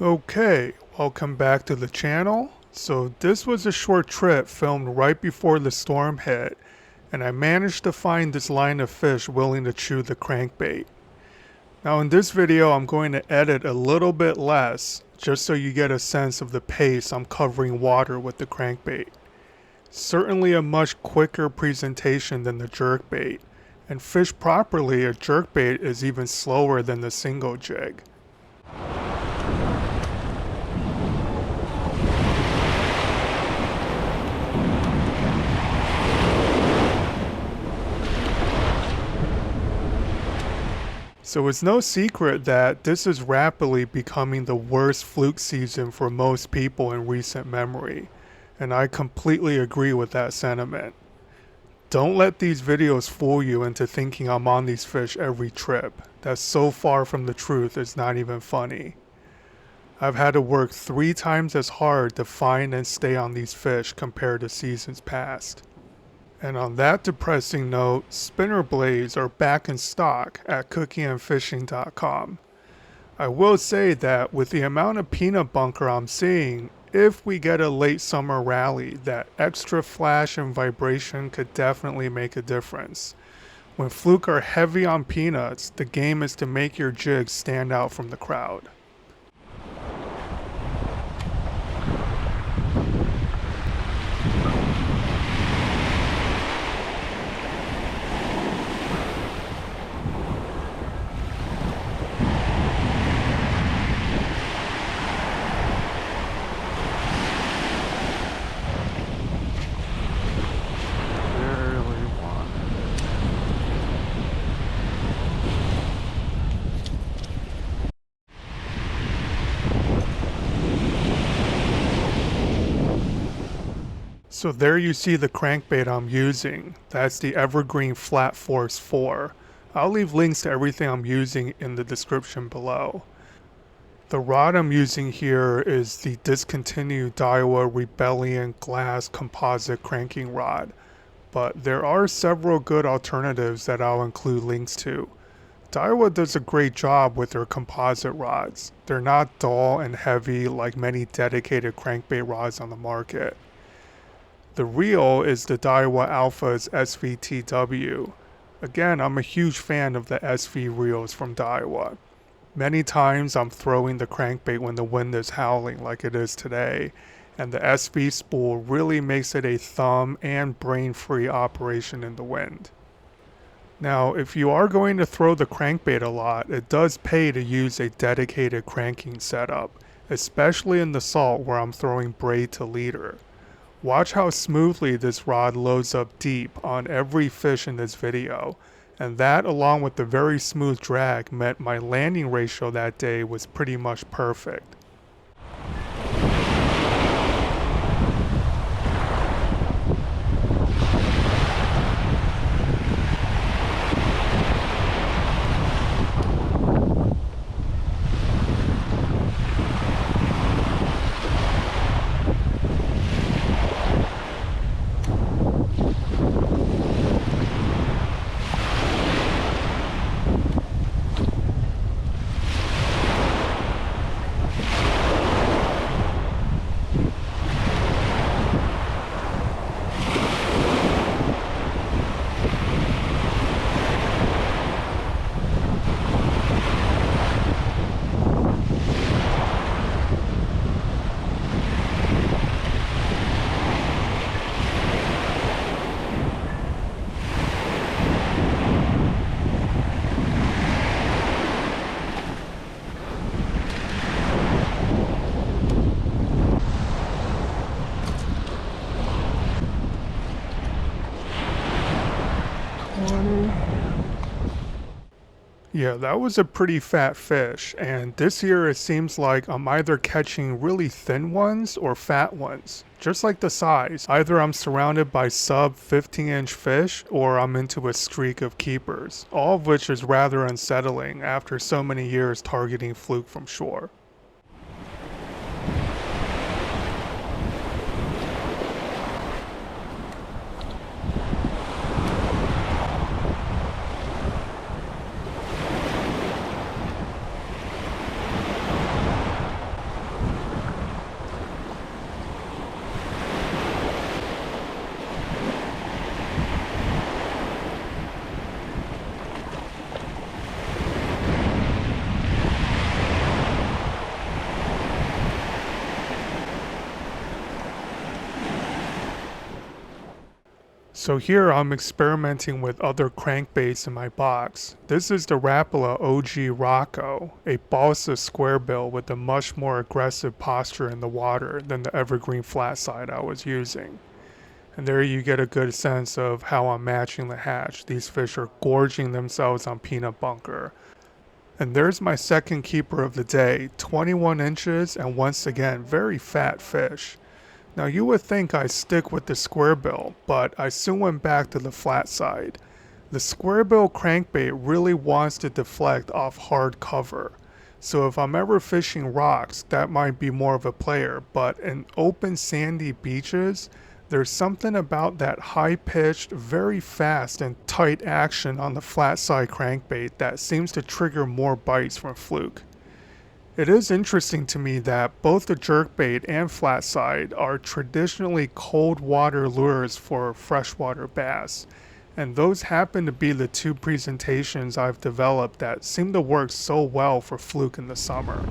Okay, welcome back to the channel. So this was a short trip filmed right before the storm hit, and I managed to find this line of fish willing to chew the crankbait. Now in this video I'm going to edit a little bit less, just so you get a sense of the pace I'm covering water with the crankbait. Certainly a much quicker presentation than the jerkbait, and fished properly a jerkbait is even slower than the single jig. So it's no secret that this is rapidly becoming the worst fluke season for most people in recent memory, and I completely agree with that sentiment. Don't let these videos fool you into thinking I'm on these fish every trip. That's so far from the truth it's not even funny. I've had to work 3 times as hard to find and stay on these fish compared to seasons past. And on that depressing note, spinner blades are back in stock at cookieandfishing.com. I will say that with the amount of peanut bunker I'm seeing, if we get a late summer rally, that extra flash and vibration could definitely make a difference. When fluke are heavy on peanuts, the game is to make your jig stand out from the crowd. So there you see the crankbait I'm using. That's the Evergreen Flat Force 4. I'll leave links to everything I'm using in the description below. The rod I'm using here is the discontinued Daiwa Rebellion glass composite cranking rod, but there are several good alternatives that I'll include links to. Daiwa does a great job with their composite rods. They're not dull and heavy like many dedicated crankbait rods on the market. The reel is the Daiwa Alpha's SVTW. Again, I'm a huge fan of the SV reels from Daiwa. Many times I'm throwing the crankbait when the wind is howling like it is today, and the SV spool really makes it a thumb and brain-free operation in the wind. Now, if you are going to throw the crankbait a lot, it does pay to use a dedicated cranking setup, especially in the salt where I'm throwing braid to leader. Watch how smoothly this rod loads up deep on every fish in this video, and that along with the very smooth drag meant my landing ratio that day was pretty much perfect. Yeah, that was a pretty fat fish, and this year it seems like I'm either catching really thin ones or fat ones. Just like the size, either I'm surrounded by sub 15-inch fish or I'm into a streak of keepers, all of which is rather unsettling after so many years targeting fluke from shore. So here I'm experimenting with other crankbaits in my box. This is the Rapala OG Rocco, a balsa square bill with a much more aggressive posture in the water than the evergreen flat side I was using. And there you get a good sense of how I'm matching the hatch. These fish are gorging themselves on peanut bunker. And there's my second keeper of the day, 21 inches and once again very fat fish. Now you would think I'd stick with the square bill, but I soon went back to the flat side. The square bill crankbait really wants to deflect off hard cover. So if I'm ever fishing rocks, that might be more of a player, but in open sandy beaches, there's something about that high-pitched, very fast and tight action on the flat side crankbait that seems to trigger more bites from Fluke. It is interesting to me that both the jerkbait and flat side are traditionally cold water lures for freshwater bass, and those happen to be the two presentations I've developed that seem to work so well for Fluke in the summer.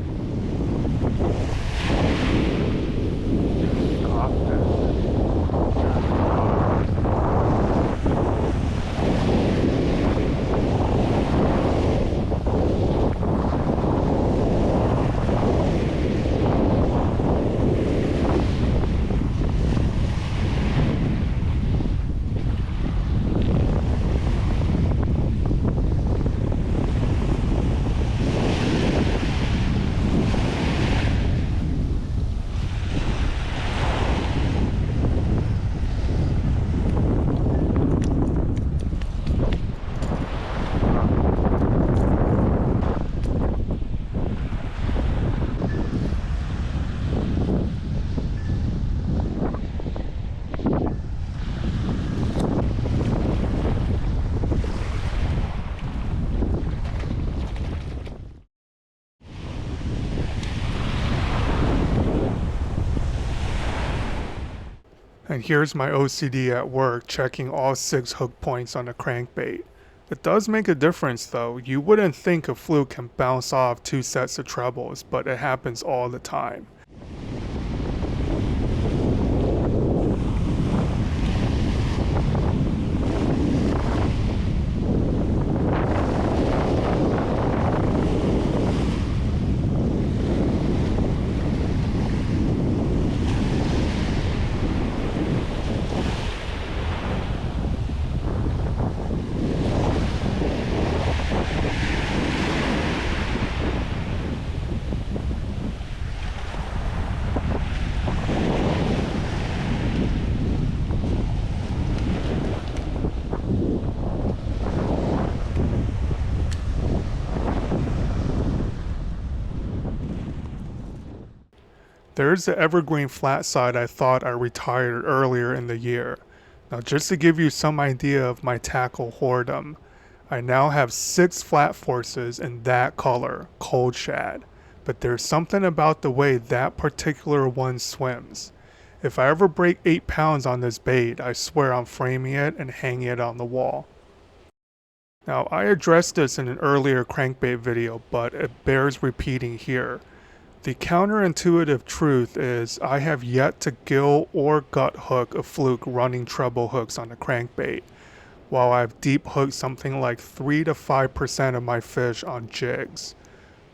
And here's my OCD at work checking all 6 hook points on the crankbait. It does make a difference though. You wouldn't think a Fluke can bounce off 2 sets of trebles, but it happens all the time. There's the evergreen flat side I thought I retired earlier in the year. Now just to give you some idea of my tackle whoredom, I now have 6 flat forces in that color, cold shad, but there's something about the way that particular one swims. If I ever break 8 pounds on this bait, I swear I'm framing it and hanging it on the wall. Now I addressed this in an earlier crankbait video, but it bears repeating here. The counterintuitive truth is I have yet to gill or gut hook a Fluke running treble hooks on a crankbait, while I've deep hooked something like 3 to 5% of my fish on jigs.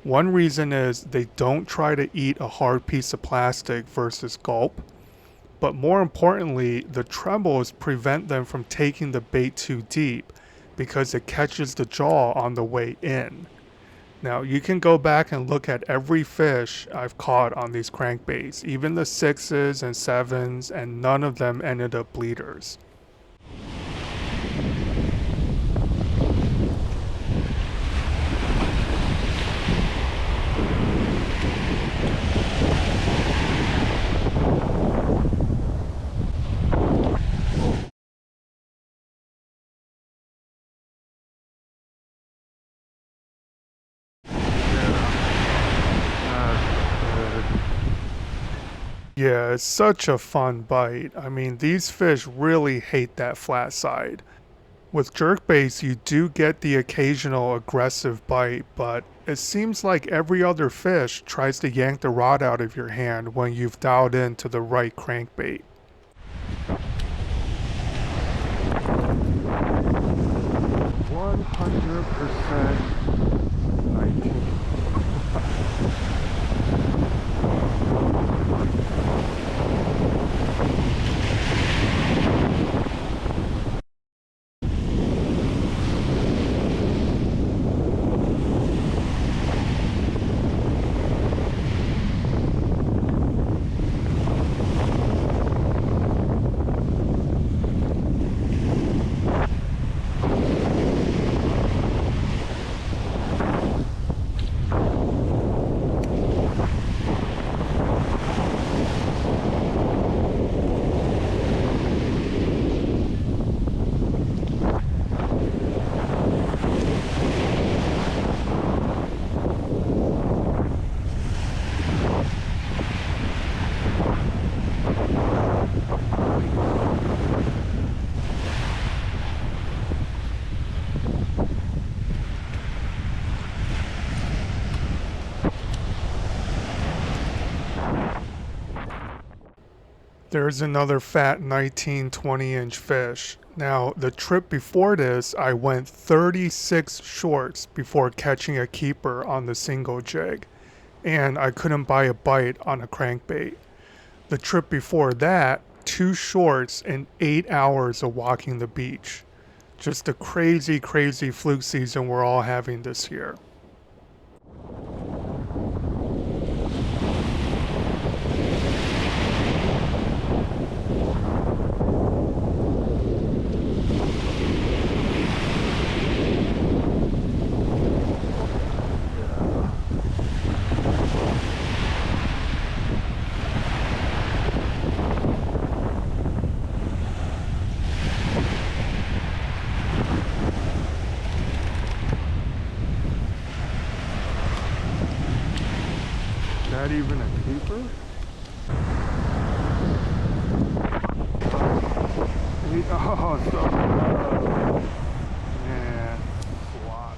One reason is they don't try to eat a hard piece of plastic versus gulp, but more importantly, the trebles prevent them from taking the bait too deep because it catches the jaw on the way in. Now you can go back and look at every fish I've caught on these crankbaits, even the 6s and 7s, and none of them ended up bleeders. Yeah, it's such a fun bite. I mean, these fish really hate that flat side. With jerkbaits, you do get the occasional aggressive bite, but it seems like every other fish tries to yank the rod out of your hand when you've dialed in to the right crankbait. 100% 19. There's another fat 19, 20-inch fish. Now, the trip before this, I went 36 shorts before catching a keeper on the single jig, and I couldn't buy a bite on a crankbait. The trip before that, 2 shorts and 8 hours of walking the beach. Just a crazy, crazy fluke season we're all having this year. Not even a keeper? Oh, so low. Man, slot.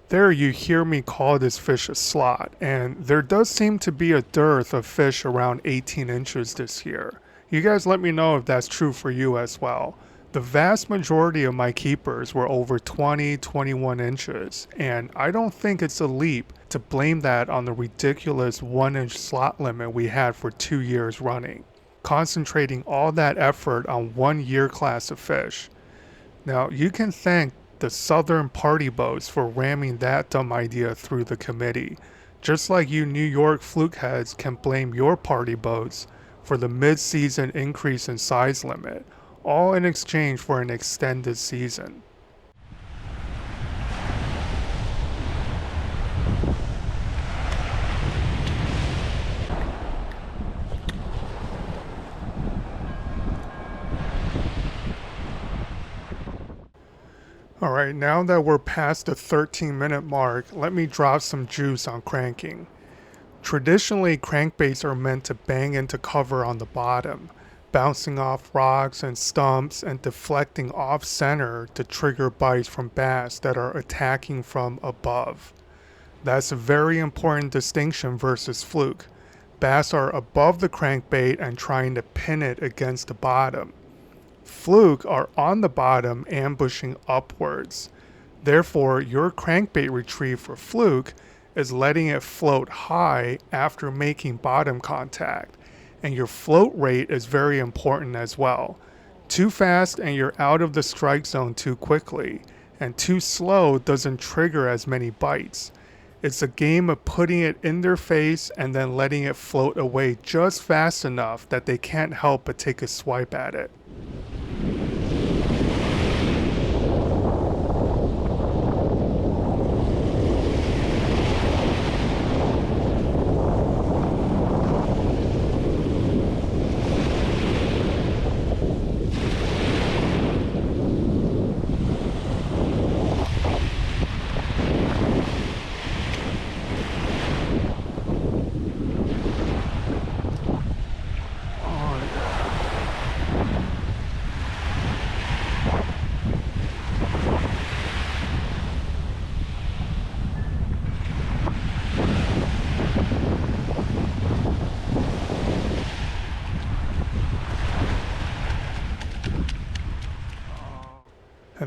There you hear me call this fish a slot, and there does seem to be a dearth of fish around 18 inches this year. You guys let me know if that's true for you as well. The vast majority of my keepers were over 20, 21 inches, and I don't think it's a leap to blame that on the ridiculous 1-inch slot limit we had for 2 years running, concentrating all that effort on 1 year class of fish. Now, you can thank the Southern party boats for ramming that dumb idea through the committee, just like you New York fluke heads can blame your party boats for the mid-season increase in size limit, all in exchange for an extended season. Alright, now that we're past the 13-minute mark, let me drop some juice on cranking. Traditionally, crankbaits are meant to bang into cover on the bottom, bouncing off rocks and stumps and deflecting off center to trigger bites from bass that are attacking from above. That's a very important distinction versus fluke. Bass are above the crankbait and trying to pin it against the bottom. Fluke are on the bottom ambushing upwards. Therefore, your crankbait retrieve for fluke is letting it float high after making bottom contact, and your float rate is very important as well. Too fast and you're out of the strike zone too quickly, and too slow doesn't trigger as many bites. It's a game of putting it in their face and then letting it float away just fast enough that they can't help but take a swipe at it.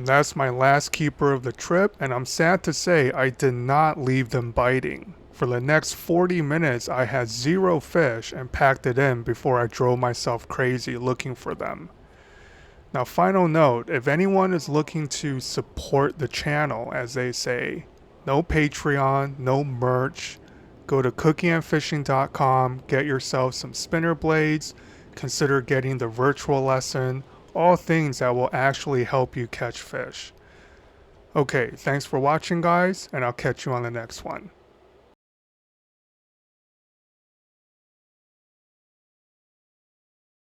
And that's my last keeper of the trip, and I'm sad to say I did not leave them biting. For the next 40 minutes I had 0 fish and packed it in before I drove myself crazy looking for them. Now, final note, if anyone is looking to support the channel, as they say, no Patreon, no merch, go to cookieandfishing.com, get yourself some spinner blades, consider getting the virtual lesson, all things that will actually help you catch fish. Okay, thanks for watching guys, and I'll catch you on the next one.